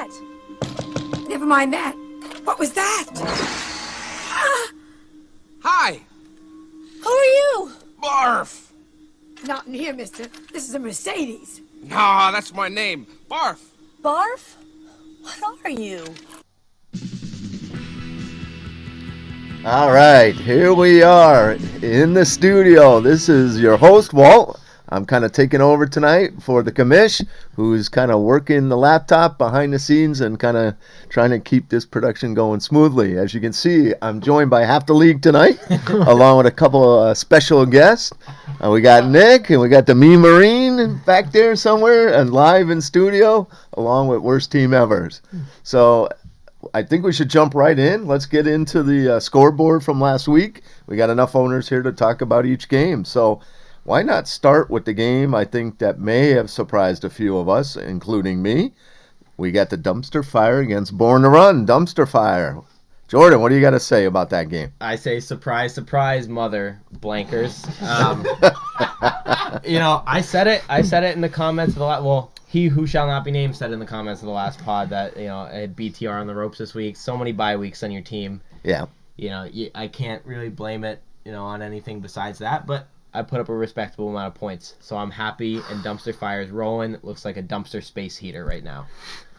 that? Never mind that. What was that? Hi! Who are you? BARFF! Not in here, mister. This is a Mercedes. Nah, that's my name. BARFF! BARFF? What are you? All right, here we are in the studio. This is your host, Walt. I'm kind of taking over tonight for the commish, who's kind of working the laptop behind the scenes and kind of trying to keep this production going smoothly. As you can see, I'm joined by half the league tonight, along with a couple of special guests. We got Nick, and we got the Mean Marine back there somewhere, and live in studio, along with Worst Team Evers. So I think we should jump right in. Let's get into the scoreboard from last week. We got enough owners here to talk about each game. So why not start with the game I think that may have surprised a few of us, including me. We got the dumpster fire against Born to Run. Dumpster fire. Jordan, what do you got to say about that game? I say surprise, surprise, mother blankers. I said it in the comments of the last. Well, he who shall not be named said in the comments of the last pod that I had BTR on the ropes this week. So many bye weeks on your team. Yeah. I can't really blame it, on anything besides that. But I put up a respectable amount of points, so I'm happy. And dumpster fire is rolling. It looks like a dumpster space heater right now.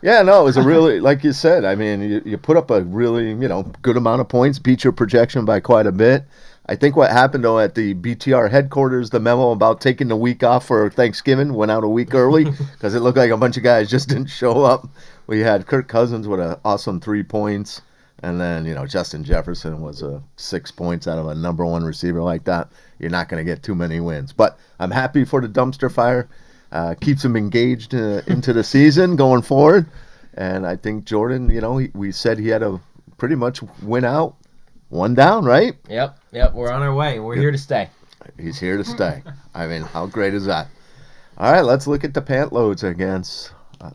Yeah, no, it was a really, like you said, I mean, you put up a really, good amount of points, beat your projection by quite a bit. I think what happened, though, at the BTR headquarters, the memo about taking the week off for Thanksgiving went out a week early because it looked like a bunch of guys just didn't show up. We had Kirk Cousins with an awesome 3 points, and then, Justin Jefferson was 6 points out of a number one receiver like that. You're not going to get too many wins. But I'm happy for the dumpster fire. Keeps him engaged into the season going forward. And I think Jordan, we said he had to pretty much win out. One down, right? Yep. We're on our way. We're here to stay. He's here to stay. I mean, how great is that? All right, let's look at the pant loads against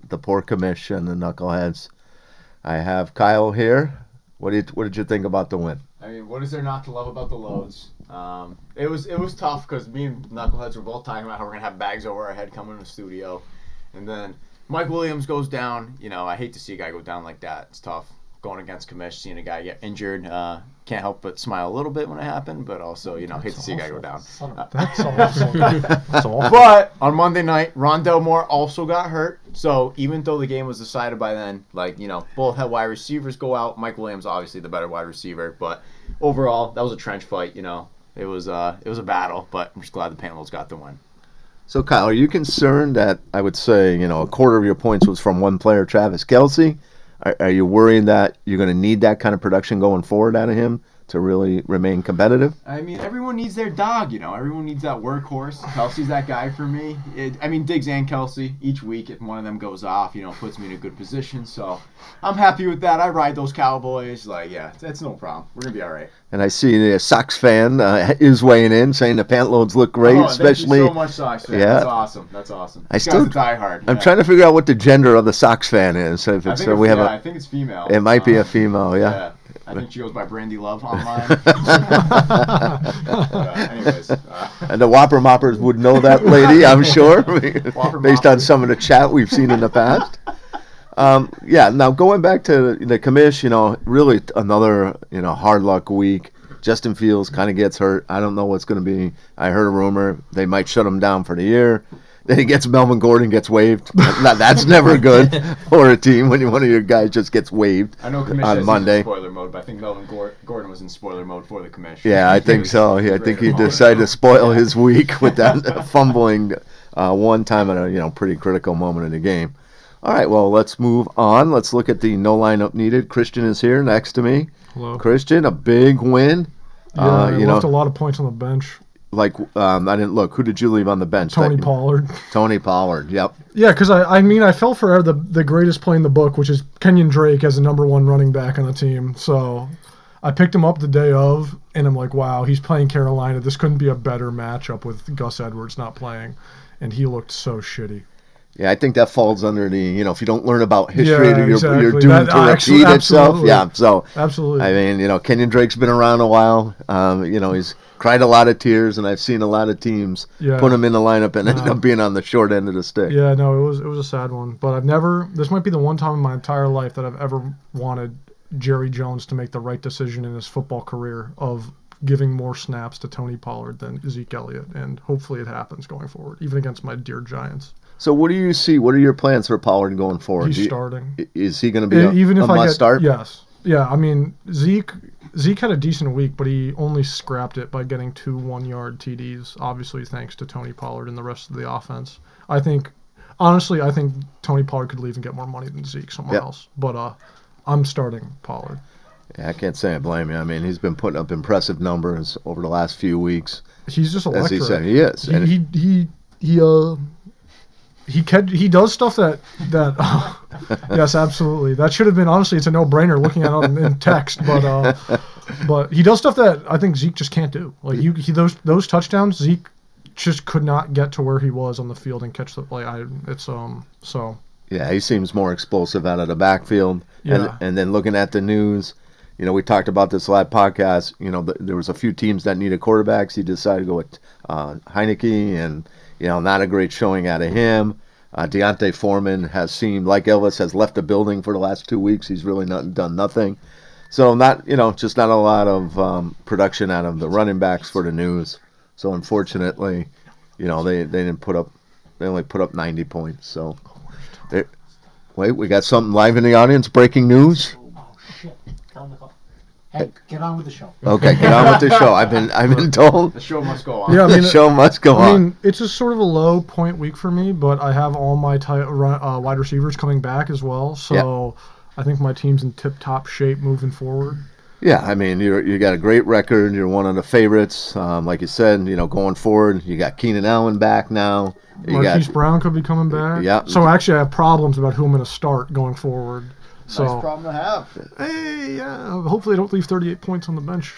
the poor commish and the knuckleheads. I have Kyle here. What did you think about the win? I mean, what is there not to love about the loads? It was tough because me and Knuckleheads were both talking about how we're going to have bags over our head coming in the studio. And then Mike Williams goes down. I hate to see a guy go down like that. It's tough. Going against commish, seeing a guy get injured. Can't help but smile a little bit when it happened, but also, hate to see a guy go down. That's awesome. That's awful. But on Monday night, Rondell Moore also got hurt. So even though the game was decided by then, both had wide receivers go out. Mike Williams, obviously the better wide receiver, but overall, that was a trench fight. It was a battle, but I'm just glad the Panthers got the win. So, Kyle, are you concerned that I would say, a quarter of your points was from one player, Travis Kelce? Are you worrying that you're going to need that kind of production going forward out of him to really remain competitive? I mean, everyone needs their dog, Everyone needs that workhorse. Kelsey's that guy for me. Diggs and Kelsey, each week, if one of them goes off, puts me in a good position. So I'm happy with that. I ride those Cowboys. That's no problem. We're going to be all right. And I see the Sox fan is weighing in, saying the pant loads look great, especially. Thank you so much, Sox fan. Yeah. That's awesome. I still die hard. I'm trying to figure out what the gender of the Sox fan is. If it's, I think it's female. It might be a female, yeah. I think she goes by Brandy Love online. Anyways. And the Whopper Moppers would know that lady, I'm sure, based on some of the chat we've seen in the past. Now going back to the commish, really another, hard luck week. Justin Fields kind of gets hurt. I don't know what's going to be. I heard a rumor they might shut him down for the year. Then he gets Melvin Gordon gets waived. That's never good for a team when one of your guys just gets waived I know commish on Monday. In spoiler mode, but I think Melvin Gordon was in spoiler mode for the commish. Yeah, I think so. Yeah, I think he decided to spoil his week with that fumbling one time at a pretty critical moment in the game. All right, well, let's move on. Let's look at the no lineup needed. Christian is here next to me. Hello. Christian, a big win. Yeah, I left a lot of points on the bench. I didn't look. Who did you leave on the bench? Tony Pollard. Tony Pollard, yep. Yeah, because I fell for the greatest play in the book, which is Kenyon Drake as the number one running back on the team. So I picked him up the day of, and I'm like, wow, he's playing Carolina. This couldn't be a better matchup with Gus Edwards not playing. And he looked so shitty. Yeah, I think that falls under the, if you don't learn about history, Yeah, you're exactly. doomed That- to actually, repeat itself. absolutely. Yeah, so Absolutely. I mean, Kenyon Drake's been around a while. He's cried a lot of tears, and I've seen a lot of teams Yeah. put him in the lineup and end Wow. up being on the short end of the stick. Yeah, no, it was a sad one. But I've never. This might be the one time in my entire life that I've ever wanted Jerry Jones to make the right decision in his football career of giving more snaps to Tony Pollard than Zeke Elliott, and hopefully it happens going forward, even against my dear Giants. So what do you see? What are your plans for Pollard going forward? He's starting. Is he going to be a, Even if a I must get start? yes, yeah. I mean Zeke had a decent week, but he only scrapped it by getting 2 1-yard TDs. Obviously, thanks to Tony Pollard and the rest of the offense. Honestly, I think Tony Pollard could leave and get more money than Zeke somewhere Yep. else. But I'm starting Pollard. Yeah, I can't say I blame you. I mean, he's been putting up impressive numbers over the last few weeks. He's just As electric. he said, he is. And He does stuff that yes, absolutely. That should have been, honestly, it's a no-brainer looking at it in text, but he does stuff that I think Zeke just can't do. Like those touchdowns, Zeke just could not get to where he was on the field and catch the so yeah, he seems more explosive out of the backfield. Yeah. And then looking at the news, we talked about this last podcast. There was a few teams that needed quarterbacks. He decided to go with Heineke, and not a great showing out of him. Deontay Foreman has seemed like Elvis has left the building for the last 2 weeks. He's really done nothing. So just not a lot of production out of the running backs for the news. So unfortunately, they didn't put up. They only put up 90 points. So, wait, we got something live in the audience. Breaking news. Oh shit! Hey, get on with the show. Okay, get on with the show. I've been told The show must go on. yeah. I mean, the show must go I on. mean, it's a sort of a low point week for me, but I have all my wide receivers coming back as well. So I think my team's in tip-top shape moving forward. Yeah, I mean, you got a great record. You're one of the favorites. Like you said, going forward, you got Keenan Allen back now. You Marquise got Brown could be coming back. Yeah. So actually, I have problems about who I'm going to start going forward. So Nice problem to have. hey, yeah. Hopefully, I don't leave 38 points on the bench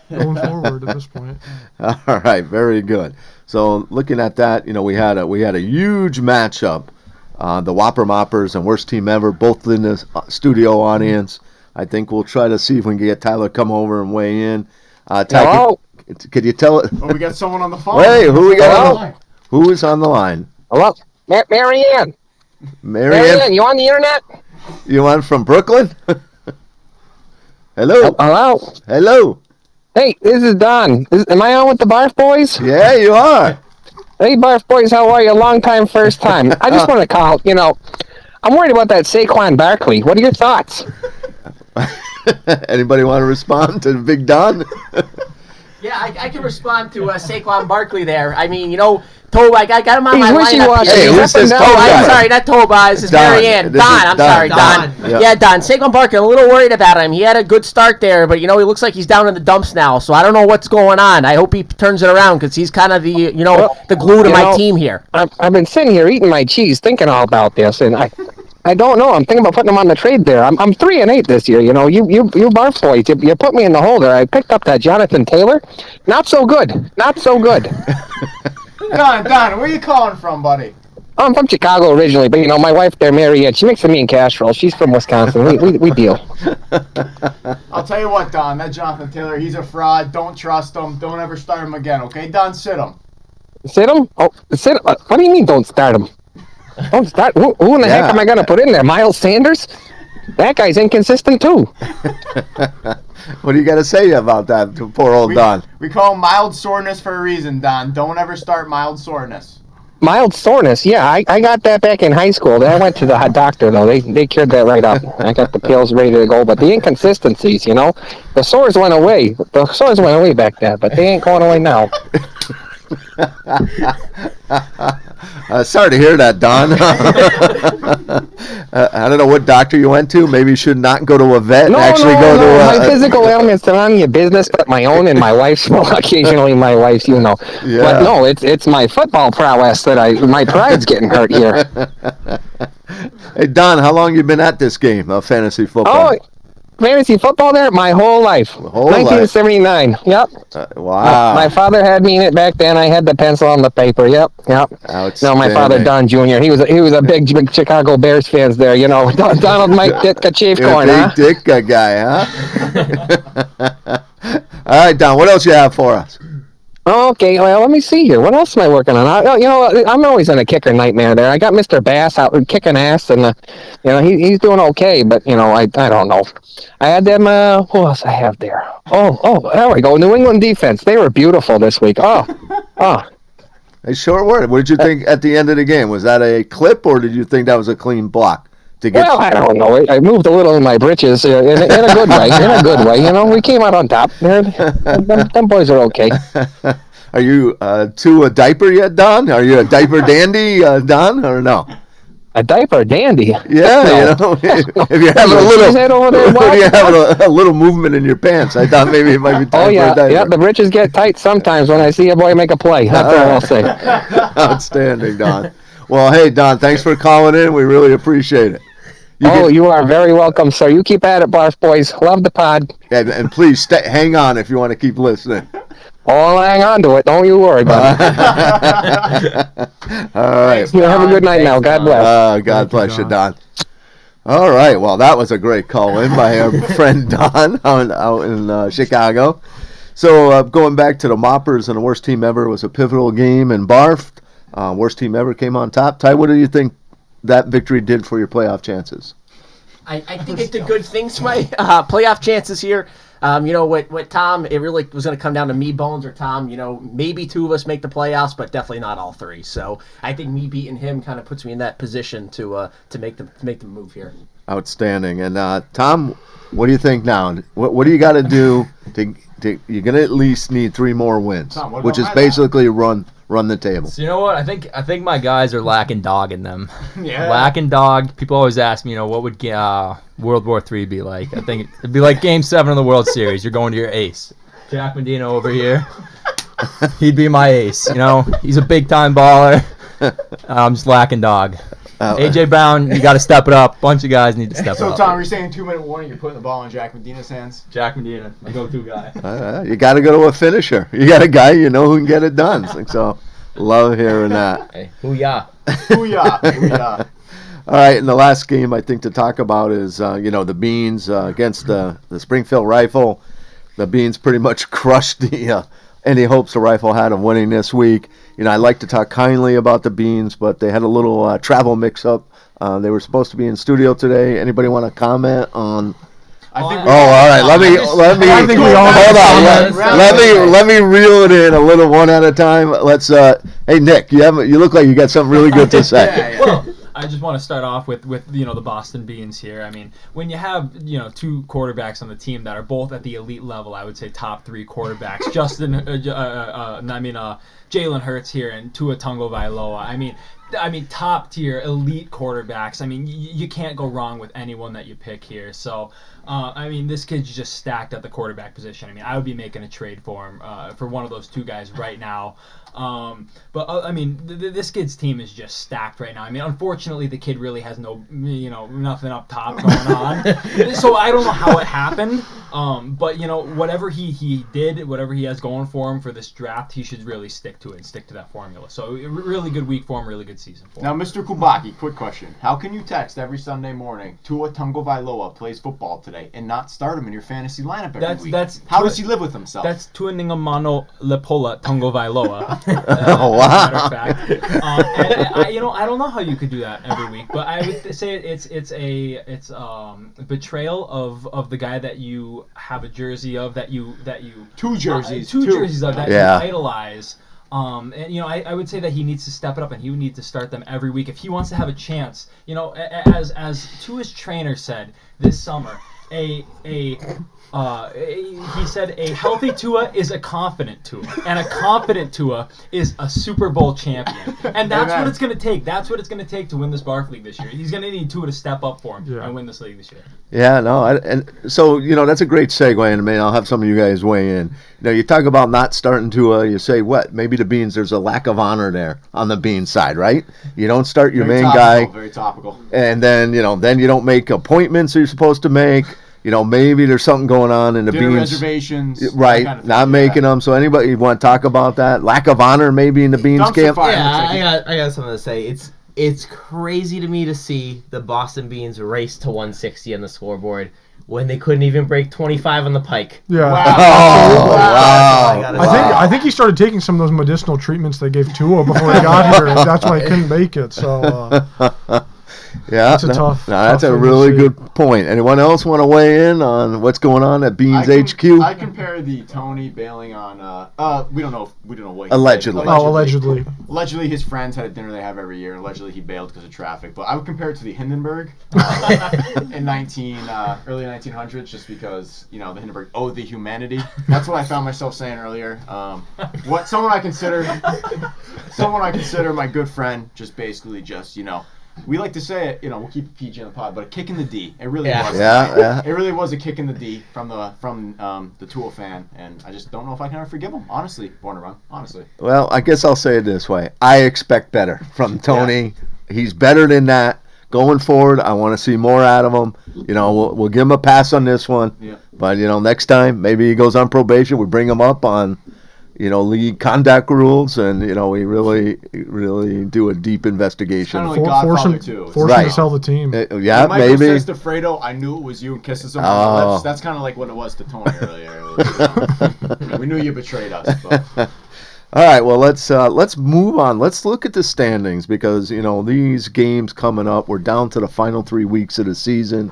going forward at this point. all right, very good. So looking at that, we had a huge matchup. The Whopper Moppers and Worst Team Ever, both in the studio audience. I think we'll try to see if we can get Tyler come over and weigh in. Ty, could you tell it? Oh, we got someone on the phone. Hey, who we got? Hello? Who is on the line? Hello, Marianne. Marianne, You on the internet? you on from Brooklyn? Hello, Hello. hello. Hey, this is Don. Am I on with the Barf Boys? Yeah, you are. Hey, Barf Boys, how are you? Long time, first time. I just want to call. I'm worried about that Saquon Barkley. What are your thoughts? Anybody want to respond to Big Don? Yeah, I can respond to Saquon Barkley there. I mean, Toba, I got him on He's my lineup wishy-washy. here. Hey, who's this Oh, Toba I'm guy? sorry, not Toba. This is Don. Marianne. This is Don, I'm Don. sorry, Don. Don. Yeah, Don. Saquon Barkley, I'm a little worried about him. He had a good start there, but, he looks like he's down in the dumps now, so I don't know what's going on. I hope he turns it around because he's kind of the, the glue to my team here. I've been sitting here eating my cheese, thinking all about this, and I don't know. I'm thinking about putting him on the trade there. I'm 3-8 this year. You Barf Boys, you put me in the hole there. I picked up that Jonathan Taylor. Not so good. Not so good. Don, where are you calling from, buddy? I'm from Chicago originally, but my wife there, Marianne, she makes me in casserole. She's from Wisconsin. We deal. I'll tell you what, Don, that Jonathan Taylor, he's a fraud. Don't trust him. Don't ever start him again, okay? Don, sit him. Sit him? Oh, sit him. What do you mean don't start him? Don't start. Who in the heck am I going to put in there? Miles Sanders? That guy's inconsistent too. What do you got to say about that, to poor old Don? We call him mild soreness for a reason, Don. Don't ever start mild soreness. Mild soreness, yeah, I got that back in high school. I went to the doctor, though. They cured that right up. I got the pills ready to go. But the inconsistencies, the sores went away. The sores went away back then, but they ain't going away now. Sorry to hear that, Don. I don't know what doctor you went to. Maybe you should not go to a vet. No, Actually, go to my physical ailments are none of your business, but my own and my wife's. Well, occasionally my wife's, Yeah. But no, it's my football prowess that my pride's getting hurt here. Hey, Don, how long you been at this game of fantasy football? Oh, fantasy football there my whole life. Whole life. 1979. Yep. Wow. My father had me in it back then. I had the pencil on the paper. Yep. No, my father, Don Jr. He was a big Chicago Bears fans there. You know, Donald Mike Ditka Chief Corn, huh? Big Ditka guy, huh? All right, Don. What else you have for us? Okay, well, let me see here. What else am I working on? I'm always in a kicker nightmare there. I got Mr. Bass out kicking ass, and he's doing okay. But I don't know. I had them. Who else I have there? Oh, there we go. New England defense. They were beautiful this week. Oh. They sure were. What did you think at the end of the game? Was that a clip, or did you think that was a clean block? Well, I don't know. I moved a little in my britches in a good way. In a good way, we came out on top. Them boys are okay. Are you to a diaper yet, Don? Are you a diaper dandy, Don, or no? A diaper dandy? Yeah, if you're having a little movement in your pants, I thought maybe it might be time for a diaper. Yeah, the britches get tight sometimes when I see a boy make a play. That's all I'll say. Outstanding, Don. Well, hey, Don, thanks for calling in. We really appreciate it. You are very welcome, sir. You keep at it, Barf boys. Love the pod. And please hang on if you want to keep listening. I'll hang on to it. Don't you worry about it. All right. Have a good night now. God bless. God bless you, Don. All right. Well, that was a great call in by our friend Don out in Chicago. So going back to the Moppers and the worst team ever was a pivotal game in BARFF. Worst team ever came on top. Ty, what do you think that victory did for your playoff chances? I think it did good things for my playoff chances here. What Tom, it really was going to come down to me, Bones, or Tom. Maybe two of us make the playoffs, but definitely not all three. So I think me beating him kind of puts me in that position to make the move here. Outstanding. And Tom, what do you think now? What do you got to do you're going to at least need 3 more wins, Tom, which is basically run the table. So you know what? I think my guys are lacking dog in them. Yeah. Lacking dog. People always ask me, what would World War III be like? I think it'd be like Game 7 of the World Series. You're going to your ace. Jack Medina over here. He'd be my ace. He's a big time baller. I'm just lacking dog. AJ Brown, you got to step it up. Bunch of guys need to step it up. So Tom, you're saying 2-minute warning? You're putting the ball in Jack Medina's hands? Jack Medina, my go-to guy. You got to go to a finisher. You got a guy who can get it done. So love hearing that. Hey, hoo-yah. Hoo-yah. Hoo-yah. All right, and the last game I think to talk about is the Beans against the Springfield Rifle. The Beans pretty much crushed any hopes the Rifle had of winning this week. I like to talk kindly about the Beans, but they had a little travel mix-up. They were supposed to be in studio today. Anybody want to comment on? I think all right. Let me. I think we all hold on. Let me reel it in a little one at a time. Let's. Hey Nick, you look like you got something really good to say. Yeah. Well, I just want to start off with the Boston Beans here. I mean, when you have 2 quarterbacks on the team that are both at the elite level, I would say top 3 quarterbacks. Jalen Hurts here and Tua Tagovailoa. I mean, top tier elite quarterbacks. I mean, you can't go wrong with anyone that you pick here. So, this kid's just stacked at the quarterback position. I would be making a trade for him for one of those 2 guys right now. This kid's team is just stacked right now. Unfortunately, the kid really has nothing up top going on. So I don't know how it happened. But whatever he did, whatever he has going for him for this draft, he should really stick to it and stick to that formula. So really good week for him, really good season for him. Now, Mr. Kubaki, quick question. How can you text every Sunday morning, Tua Tagovailoa plays football today, and not start him in your fantasy lineup every week? How does he live with himself? That's Tua Ningamano Lepola Tagovailoa. Oh, wow. Matter of fact. I don't know how you could do that every week, but I would say it's a betrayal of the guy that you have a jersey of, that you 2 jerseys. Two jerseys of that Yeah. you idolize. I would say that he needs to step it up, and he would need to start them every week if he wants to have a chance. As Tua's trainer said this summer, he said a healthy Tua is a confident Tua, and a confident Tua is a Super Bowl champion. And that's what it's going to take. That's what it's going to take to win this BARFF League this year. He's going to need Tua to step up for him and win this league this year. Yeah, no, and so that's a great segue, and I'll have some of you guys weigh in. You talk about not starting Tua. You say what? Maybe the Beans. There's a lack of honor there on the Beans side, right? You don't start your main guy, very topical. and then then you don't make appointments you're supposed to make. maybe there's something going on in the Dinner Beans. reservations. that Right, kind of thing, not making them. So anybody you want to talk about that? Lack of honor maybe in the Beans Dumpster camp? fire. Yeah, I got something to say. It's crazy to me to see the Boston Beans race to 160 on the scoreboard when they couldn't even break 25 on the pike. Yeah. Oh, wow. I think he started taking some of those medicinal treatments they gave Tua before he got here. And that's why he couldn't make it. So Yeah, That's a tough that's a thing to really see. good point. Anyone else want to weigh in on what's going on at Beans HQ? I compare the Tony bailing on. We don't know what. Allegedly. Allegedly. Allegedly, his friends had a dinner they have every year. Allegedly, he bailed because of traffic. But I would compare it to the Hindenburg in early 1900s, just because the Hindenburg owed the humanity. That's what I found myself saying earlier. Someone I consider my good friend, just basically we like to say it, we'll keep it PG on the pod, but a kick in the D. It really was. Yeah. It really was a kick in the D from the Tool fan, and I just don't know if I can ever forgive him. Honestly, born to run. Honestly. Well, I guess I'll say it this way. I expect better from Tony. Yeah. He's better than that. Going forward, I want to see more out of him. We'll give him a pass on this one. Yeah. But, next time, maybe he goes on probation. We bring him up on league conduct rules, and we really do a deep investigation. Kind of like Godfather too. Force him to sell the team. Yeah, when Michael maybe. says to Fredo, "I knew it was you," and kisses him on the lips. That's kind of like what it was to Tony earlier. We knew you betrayed us. But. All right, well let's move on. Let's look at the standings because these games coming up. We're down to the final 3 weeks of the season.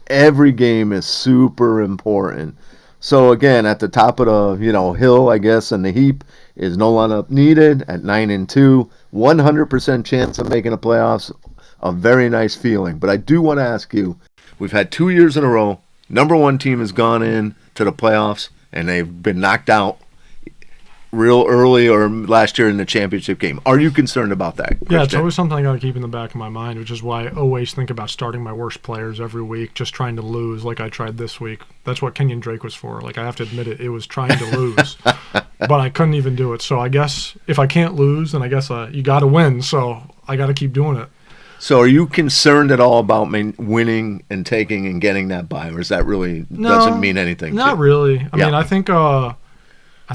Every game is super important. So again, at the top of the hill, I guess, and the heap is no lineup needed at 9-2, 100% chance of making the playoffs. A very nice feeling. But I do want to ask you: we've had 2 years in a row. Number one team has gone in to the playoffs and they've been knocked out real early or last year in the championship game. Are you concerned about that, Christian? Yeah, it's always something I got to keep in the back of my mind, which is why I always think about starting my worst players every week, just trying to lose like I tried this week. That's what Kenyon Drake was for. Like, I have to admit it was trying to lose, but I couldn't even do it. So I guess if I can't lose, then I guess you got to win, so I got to keep doing it. So are you concerned at all about winning and taking and getting that bye, or is that really doesn't mean anything? Not really. I mean, I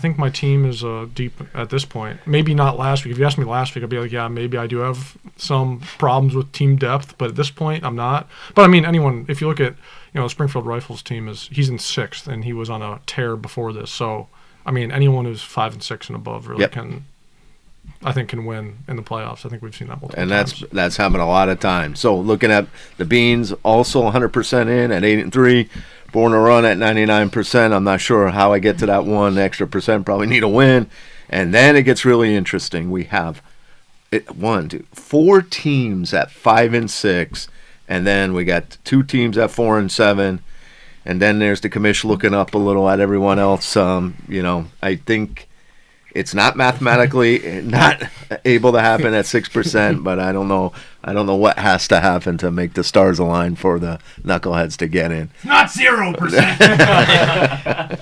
think my team is deep at this point. Maybe not last week. If you asked me last week, I'd be like, yeah, maybe I do have some problems with team depth, but at this point, I'm not. But I mean, if you look at, the Springfield Rifles team he's in 6th, and he was on a tear before this. So, I mean, anyone who's 5 and 6 and above really can win in the playoffs. I think we've seen that multiple times. And that's happened a lot of times. So looking at the Beans, also 100% in at 8-3. Born to Run at 99%. I'm not sure how I get to that one extra percent. Probably need a win. And then it gets really interesting. We have 4 teams at 5-6. And then we got 2 teams at 4-7. And then there's the commish looking up a little at everyone else. I think it's not mathematically not able to happen at 6%, but I don't know what has to happen to make the stars align for the knuckleheads to get in. It's not 0%.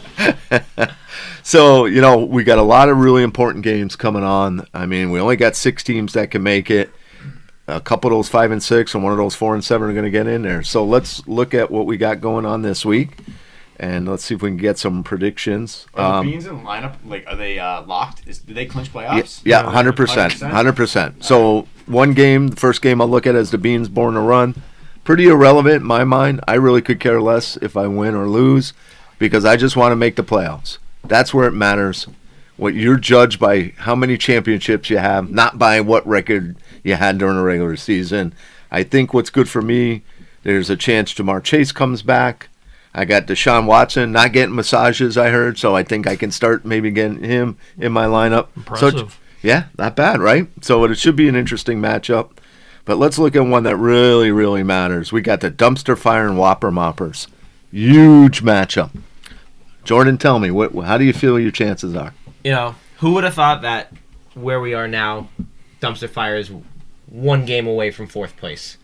So, we got a lot of really important games coming on. I mean, we only got 6 teams that can make it. A couple of those 5-6 and one of those 4-7 are going to get in there. So let's look at what we got going on this week. And let's see if we can get some predictions. Are the Beans in the lineup? Like, are they locked? Did they clinch playoffs? Yeah, 100%. 100%. So one game, the first game I'll look at is the Beans Born to Run. Pretty irrelevant in my mind. I really could care less if I win or lose because I just want to make the playoffs. That's where it matters. What you're judged by how many championships you have, not by what record you had during the regular season. I think what's good for me, there's a chance Jamar Chase comes back. I got Deshaun Watson not getting massages, I heard, so I think I can start maybe getting him in my lineup. Impressive. So, yeah, not bad, right? So it should be an interesting matchup. But let's look at one that really, really matters. We got the Dumpster Fire and Whopper Moppers. Huge matchup. Jordan, tell me, how do you feel your chances are? Who would have thought that where we are now, Dumpster Fire is 1 game away from 4th place.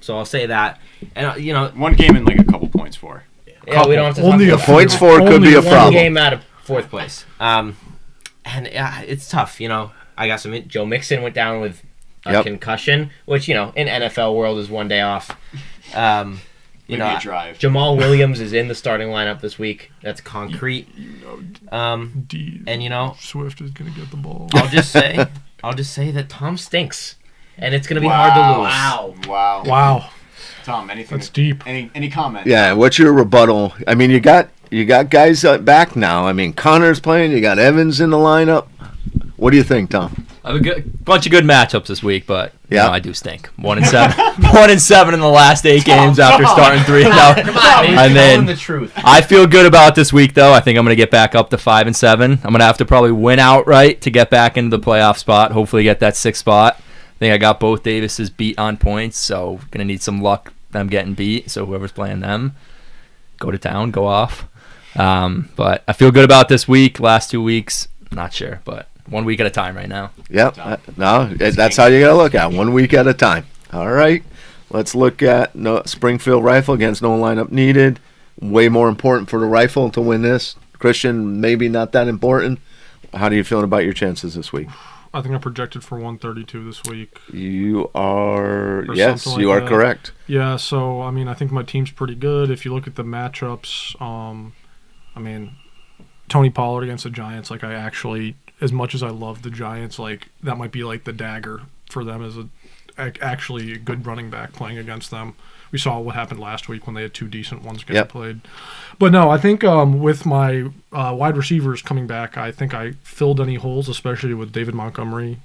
So I'll say that. And, 1 game and like a couple points for. Yeah, we don't have to Only talk a about points for could be a problem. 1 game out of 4th place. And it's tough, I got some. Joe Mixon went down with a concussion, which, in NFL world is 1 day off. You Maybe know, a drive. Jamal Williams is in the starting lineup this week. That's concrete. And you know, Swift is gonna get the ball. I'll just say that Tom stinks, and it's gonna be hard to lose. Wow. Tom, anything? That's deep. Any comment? Yeah, what's your rebuttal? I mean, you got guys back now. I mean, Connor's playing. You got Evans in the lineup. What do you think, Tom? I have a bunch of good matchups this week, but yeah, I do stink. 1-7, 1-7 in the last 8 games after starting 3. Come on, and then the truth. I feel good about this week, though. I think I'm going to get back up to 5-7. I'm going to have to probably win outright to get back into the playoff spot. Hopefully, get that 6th spot. I think I got both Davises beat on points, so going to need some luck them getting beat. So whoever's playing them, go to town, go off. But I feel good about this week. Last 2 weeks, not sure, but 1 week at a time right now. Yep. No, that's how you got to look at 1 week at a time. All right. Let's look at Springfield Rifle against no lineup needed. Way more important for the Rifle to win this. Christian, maybe not that important. How are you feeling about your chances this week? I think I'm projected for 132 this week. You are, yes, like you are that. correct. Yeah, so, I mean, I think my team's pretty good. If you look at the matchups, I mean, Tony Pollard against the Giants, like, I actually, as much as I love the Giants, like, that might be like the dagger for them as actually a good running back playing against them. We saw what happened last week when they had 2 decent ones getting played. But no, I think with my wide receivers coming back, I think I filled any holes, especially with David Montgomery,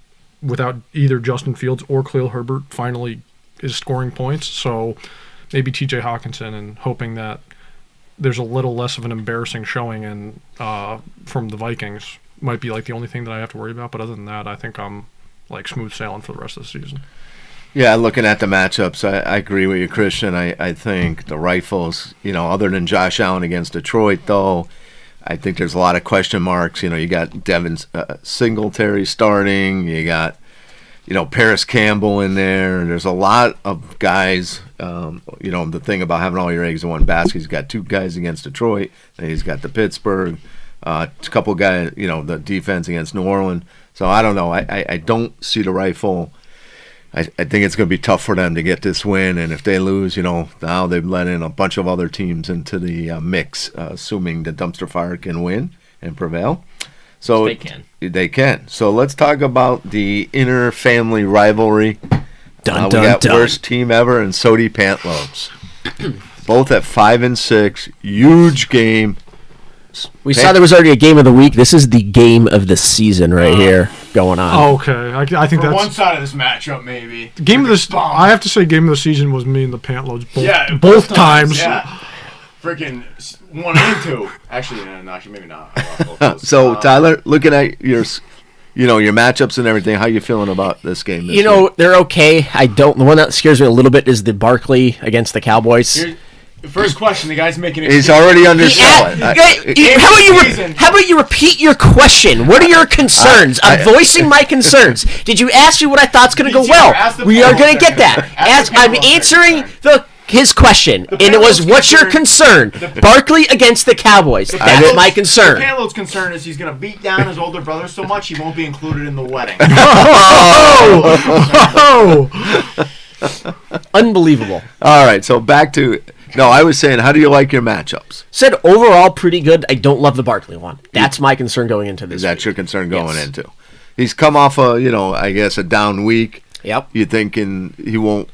without either Justin Fields or Khalil Herbert finally is scoring points. So maybe TJ Hawkinson, and hoping that there's a little less of an embarrassing showing from the Vikings might be like the only thing that I have to worry about. But other than that, I think I'm like smooth sailing for the rest of the season. Yeah, looking at the matchups, I agree with you, Christian. I think the Rifles, other than Josh Allen against Detroit, though, I think there's a lot of question marks. You got Devin Singletary starting. You got, Paris Campbell in there. There's a lot of guys. The thing about having all your eggs in one basket, he's got 2 guys against Detroit. And he's got the Pittsburgh, a couple guys, the defense against New Orleans. So I don't know. I don't see the Rifle. I think it's going to be tough for them to get this win, and if they lose, now they've let in a bunch of other teams into the mix, assuming the Dumpster Fire can win and prevail. So they can. They can. So let's talk about the inter-family rivalry. We got worst team ever and Sodi Pantlobes. Both at 5-6. Huge game. We saw there was already a game of the week. This is the game of the season right here going on. Oh, okay. I think For that's one side of this matchup, maybe. Game of the I have to say, game of the season was me and the Pantloads both, both times. Yeah. Freaking 1 and 2. Actually, no, actually, maybe not. So Tyler, looking at your matchups and everything, how you feeling about this game? This week? They're okay. The one that scares me a little bit is the Barkley against the Cowboys. The first question, the guy's making it. He's already underselling. How about you repeat your question? What are your concerns? I'm voicing my concerns. Did you ask me what I thought's going to go well? We are going to get that. I'm answering his question, and it was, what's your concern? Barkley against the Cowboys. That's my concern. The Payload's concern is he's going to beat down his older brother so much he won't be included in the wedding. Unbelievable. All right, so back to... No, I was saying, how do you like your matchups? Said overall pretty good. I don't love the Barkley one. That's my concern going into this. That's your concern going into. He's come off I guess a down week. Yep. You thinking he won't,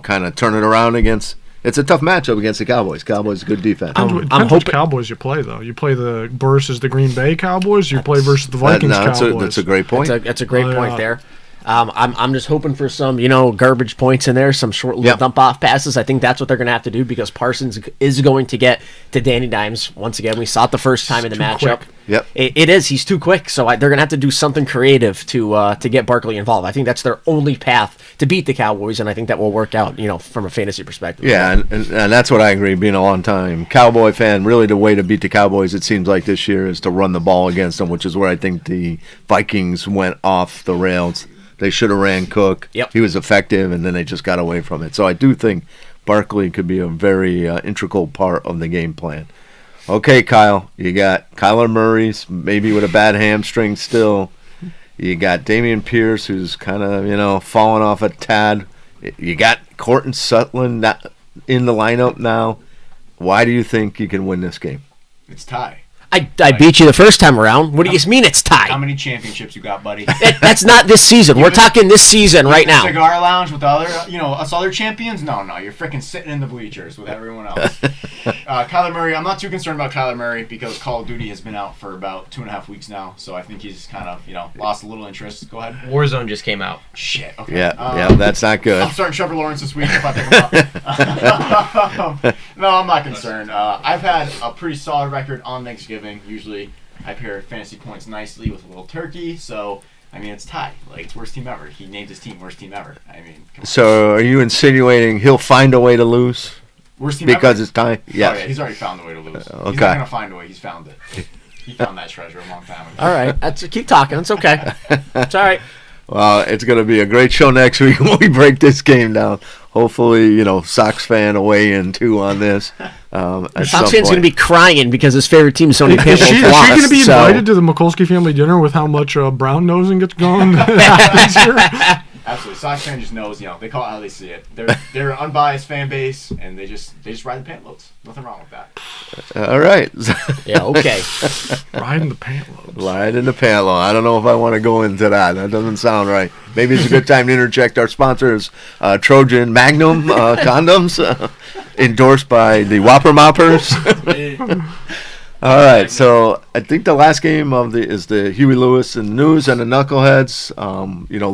kind of turn it around against? It's a tough matchup against the Cowboys. Cowboys good defense. I'm hoping Cowboys you play though. You play the versus the Green Bay Cowboys. You play versus the Vikings Cowboys. That's a great point. That's a great point there. I'm just hoping for some, garbage points in there, some short little dump-off passes. I think that's what they're going to have to do because Parsons is going to get to Danny Dimes. Once again, we saw it the first time in the matchup. Quick. Yep. It is. He's too quick, so they're going to have to do something creative to get Barkley involved. I think that's their only path to beat the Cowboys, and I think that will work out, from a fantasy perspective. Yeah, and that's what I agree, being a long-time Cowboy fan. Really, the way to beat the Cowboys, it seems like this year, is to run the ball against them, which is where I think the Vikings went off the rails. They should have ran Cook. Yep. He was effective, and then they just got away from it. So I do think Barkley could be a very integral part of the game plan. Okay, Kyle, you got Kyler Murray's maybe with a bad hamstring still. You got Dameon Pierce, who's kind of, falling off a tad. You got Courtland Sutton in the lineup now. Why do you think you can win this game? It's tie. I beat you the first time around. What do you mean it's How tied? many championships you got, buddy? That's not this season. We're talking this season right now. Cigar lounge with us other champions? No, you're freaking sitting in the bleachers with everyone else. Kyler Murray, I'm not too concerned about Kyler Murray because Call of Duty has been out for about 2.5 weeks now, so I think he's kind of, lost a little interest. Go ahead. Warzone just came out. Shit. Okay. Yeah, that's not good. I'm starting Trevor Lawrence this week if I pick him up. No, I'm not concerned. I've had a pretty solid record on Thanksgiving. Usually I pair fantasy points nicely with a little turkey, so it's tied. Like, it's worst team ever. He named his team worst team ever. Come on. So are you insinuating he'll find a way to lose? Worst team because ever? it's time? Yeah. Oh, yeah, he's already found a way to lose. Okay. He's not going to find a way. He's found it. He found that treasure a long time ago. All right. Keep talking. It's okay. It's all right. Well, it's going to be a great show next week when we break this game down. Hopefully, Sox fan will weigh in too on this. Sox fan's going to be crying because his favorite team, Sony Panther, Is she lost. going to be invited to the Mikulski family dinner with how much brown nosing gets going this year? Absolutely. Sox fan just knows, they call it how they see it. They're an unbiased fan base, and they just ride the pant loads. Nothing wrong with that. All right. Yeah, okay. Riding the pant loads. Riding the pant load. I don't know if I want to go into that. That doesn't sound right. Maybe it's a good time to interject. Our sponsors, Trojan Magnum condoms, endorsed by the Whopper Moppers. All right, so I think the last game is the Huey Lewis and News and the Knuckleheads.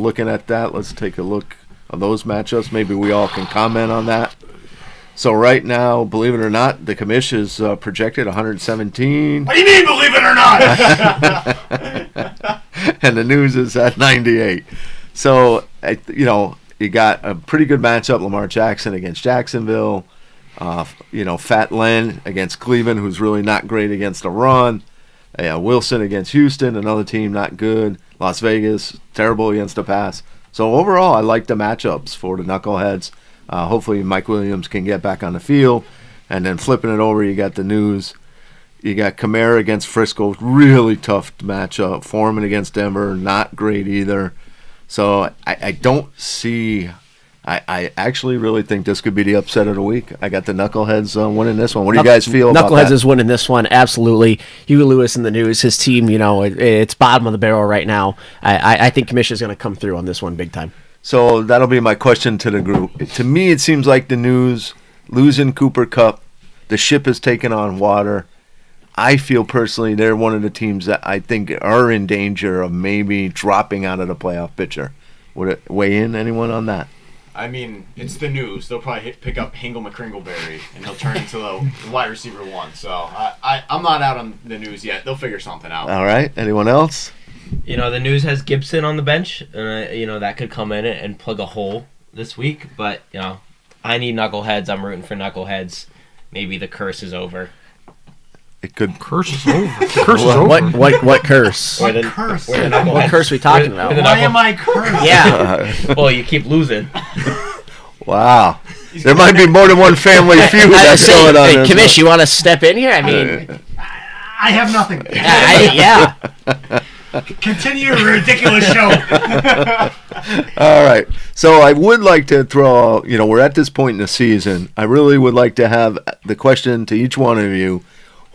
Looking at that, let's take a look at those matchups. Maybe we all can comment on that. So right now, believe it or not, the commish is projected 117. What do you mean, believe it or not? And the News is at 98. So, you got a pretty good matchup, Lamar Jackson against Jacksonville. Fat Len against Cleveland, who's really not great against the run. Wilson against Houston, another team not good. Las Vegas, terrible against the pass. So overall, I like the matchups for the Knuckleheads. Hopefully Mike Williams can get back on the field. And then flipping it over, you got the News. You got Kamara against Frisco, really tough matchup. Foreman against Denver, not great either. So I don't see... I actually really think this could be the upset of the week. I got the Knuckleheads winning this one. What do you guys feel about that? Knuckleheads is winning this one, absolutely. Huey Lewis in the News, his team, it's bottom of the barrel right now. I think Commission's going to come through on this one big time. So that'll be my question to the group. To me, it seems like the News losing Cooper Kupp, the ship is taking on water. I feel personally they're one of the teams that I think are in danger of maybe dropping out of the playoff picture. Would it weigh in, anyone on that? It's the News. They'll probably pick up Hingle McCringleberry, and he'll turn into the wide receiver one. So I'm not out on the News yet. They'll figure something out. All right. Anyone else? The News has Gibson on the bench, and that could come in and plug a hole this week. But I need Knuckleheads. I'm rooting for Knuckleheads. Maybe the curse is over. It could. Curse is over. The curse is over. What curse? What curse? What curse are we talking about? Why am I cursed? Yeah. Well, you keep losing. Wow. There might be more than one family feud that's going on. Hey, Commish, you want to step in here? I have nothing. Yeah. Continue your ridiculous show. All right. So I would like to throw, we're at this point in the season. I really would like to have the question to each one of you.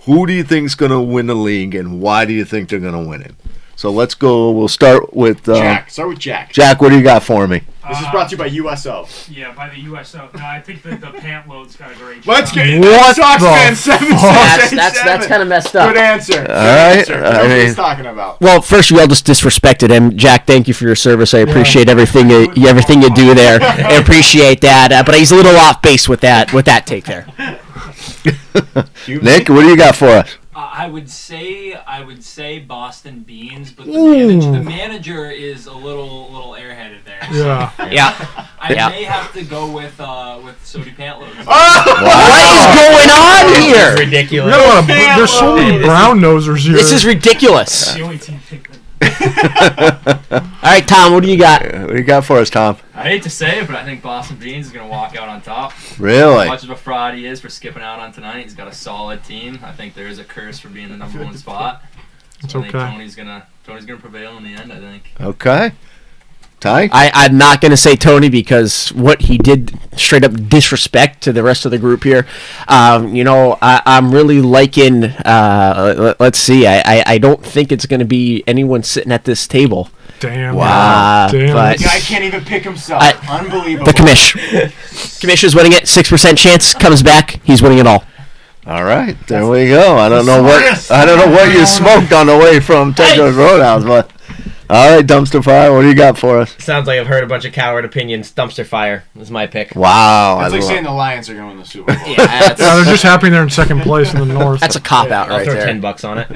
Who do you think is going to win the league, and why do you think they're going to win it? So let's go. We'll start with Jack. Start with Jack. Jack, what do you got for me? This is brought to you by USO. Yeah, by the USO. No, I think the pant load's got a great Let's job. get it. Sox fan 7 That's kind of messed up. Good answer. All right. I know what he's talking about. Well, first you all just disrespected him. Jack, thank you for your service. I appreciate everything you do there. I appreciate that. But he's a little off base with that take there. Nick, what do you got for us? I would say Boston Beans, but the manager is a little airheaded there. Yeah. I may have to go with Sody Pantlows. What is going on here? It's ridiculous. There's so many brown nosers here. This is ridiculous. The only team thinking. All right, Tom, what do you got? What do you got for us, Tom? I hate to say it, but I think Boston Beans is going to walk out on top. Really? As much of a fraud he is for skipping out on tonight, he's got a solid team. I think there is a curse for being the number one spot. It's I think okay. Tony's gonna prevail in the end, I think. Okay. Ty? I'm not going to say Tony because what he did straight up disrespect to the rest of the group here. I'm really liking, let's see, I don't think it's going to be anyone sitting at this table. Damn. Wow. Damn. But The guy can't even pick himself. Unbelievable. the commish. Commish is winning it. 6% chance. Comes back. He's winning it all. All right, there we go. I don't know what you smoked on the way from Texas Roadhouse, but all right, Dumpster Fire, what do you got for us? Sounds like I've heard a bunch of coward opinions. Dumpster Fire is my pick. Wow, That's like saying the Lions are going to win the Super Bowl. Yeah, they're just happy they're in second place in the North. That's a cop out I'll right throw there. $10 on it.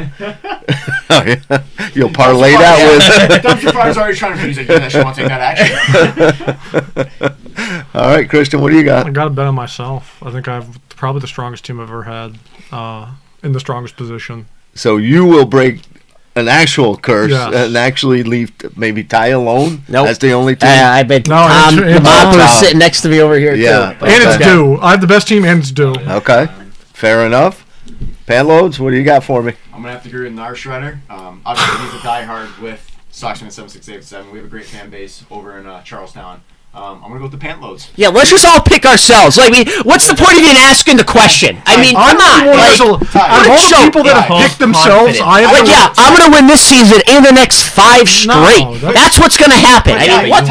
Oh, yeah. You'll parlay that with. Dumpster Fire's already trying to. He's like, yeah, she won't take that action. All right, Christian, what do you got? I got to bet on myself. I think I've probably the strongest team I've ever had in the strongest position. So you will break an actual curse Yes. and actually leave maybe Ty alone? Nope. That's the only team? I bet No, Tom it's Mopper's Tom. sitting next to me over here, Yeah. too. And it's due. I have the best team, and it's due. Okay, fair enough. Pantloads, what do you got for me? I'm going to have to agree with Nar Shredder. Obviously, he's a diehard with Stockton 7687. We have a great fan base over in Charlestown. I'm going to go with the Pantloads. Yeah, let's just all pick ourselves. Like, what's the point of even asking the question? I mean, come on. Like, out of all the people that have picked themselves, I have I'm going to win this season and the next 5 straight. That's what's going to happen. I mean, what?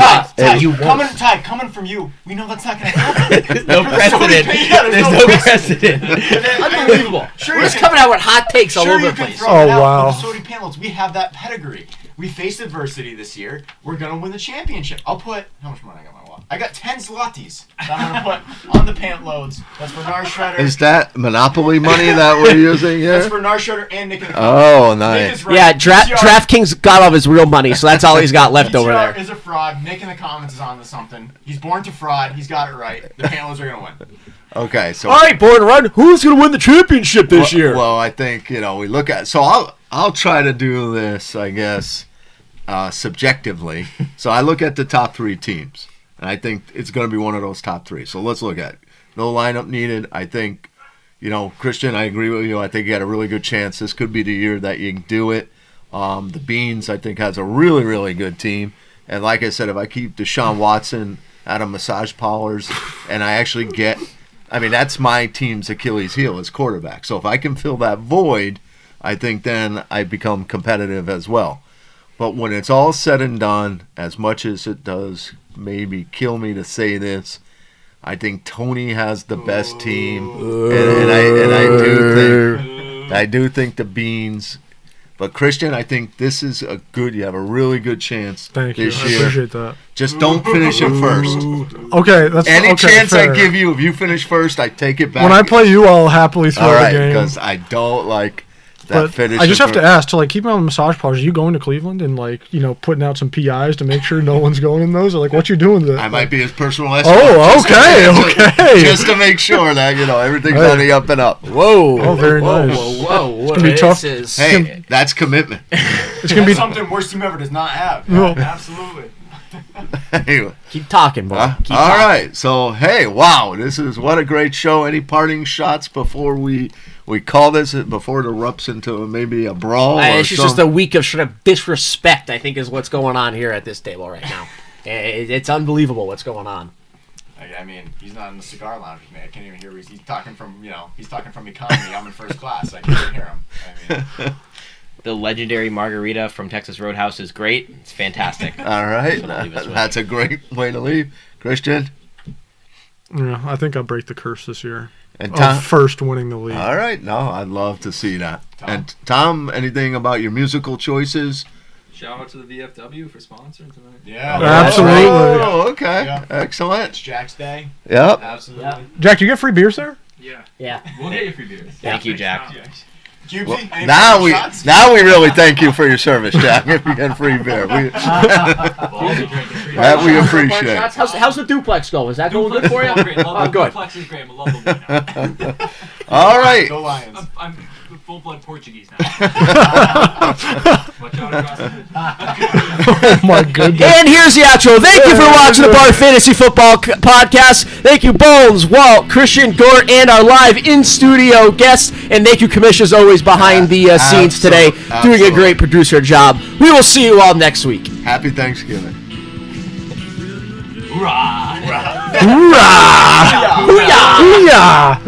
Coming from you, we know that's not going to happen. There's no precedent. There's no precedent. Unbelievable. Sure, We're just coming out with hot takes all over the place. Oh, wow. The Sody Pantloads, we have that pedigree. We faced adversity this year. We're going to win the championship. I'll put, how much money I got on my wallet? I got 10 zlotys that I'm going to put on the Pantloads. That's for Nar Shredder. Is that Monopoly money that we're using here? That's for Nar Shredder and Nick and the Oh, Nick nice. is right. Yeah, CR DraftKings got all of his real money, so that's all he's got left over CR there. is a fraud. Nick in the comments is on to something. He's born to fraud. He's got it right. The Pantloads are going to win. Okay, so All right, Born Run, who's going to win the championship this year? Well, I think we look at. So I'll try to do this, I guess, subjectively. So I look at the top 3 teams, and I think it's going to be one of those top 3. So let's look at it. No lineup needed. I think, Christian, I agree with you. I think you had a really good chance. This could be the year that you can do it. The Beans, I think, has a really, really good team. And like I said, if I keep Deshaun Watson out of massage parlors, and I actually get. I mean, that's my team's Achilles heel as quarterback. So if I can fill that void, I think then I become competitive as well. But when it's all said and done, as much as it does maybe kill me to say this, I think Tony has the best team, and I do think the Beans. But Christian, I think this is you have a really good chance Thank you. this I year. appreciate that. Just don't finish in first. Okay, that's Any chance fair. I give you, if you finish first, I take it back. When I play you, I'll happily throw All the right, game. because I don't like that But finish. I just have to ask to keep me on the massage parlors. Are you going to Cleveland and putting out some PIs to make sure no one's going in those? Or what you doing? I might be as personal as okay. Just to make sure that everything's on the up and up. Whoa! Oh, very nice. Whoa! It's gonna be tough. Hey, that's commitment. It's gonna be something worst team ever does not have. No. Absolutely. Anyway. Keep talking, boy. All right. So hey, wow, what a great show. Any parting shots before we call this before it erupts into maybe a brawl? It's just a week of sort of disrespect, I think, is what's going on here at this table right now. It's unbelievable what's going on. I mean, he's not in the cigar lounge with me. I can't even hear. He's talking from economy. I'm in first class. I can't even hear him. I mean. The legendary margarita from Texas Roadhouse is great. It's fantastic. All right. That's a great way to leave. Christian? Yeah, I think I'll break the curse this year. And Tom? First winning the league. All right. No, I'd love to see that. And Tom, anything about your musical choices? Shout out to the VFW for sponsoring tonight. Yeah. Absolutely. Oh, okay. Yeah. Excellent. It's Jack's day. Yep. Absolutely. Yep. Jack, you get free beers there? Yeah. We'll get you free beers. Thank you, Jack. Cubesy, Now we really thank you for your service, Jack. If you get free beer, that we appreciate. How's the duplex going? Is that going good for you? Great. Good. Duplex is great. I love the wine. All right. Go Lions. I'm full-blood Portuguese now. Watch out across the Oh my goodness. And here's the outro. Thank you for watching the BARFF Fantasy Football Podcast. Thank you, Bones, Walt, Christian, Gort, and our live in-studio guests. And thank you, Commish, as always, behind the scenes today, doing a great producer job. We will see you all next week. Happy Thanksgiving. Hoorah! Hoorah! Hoorah!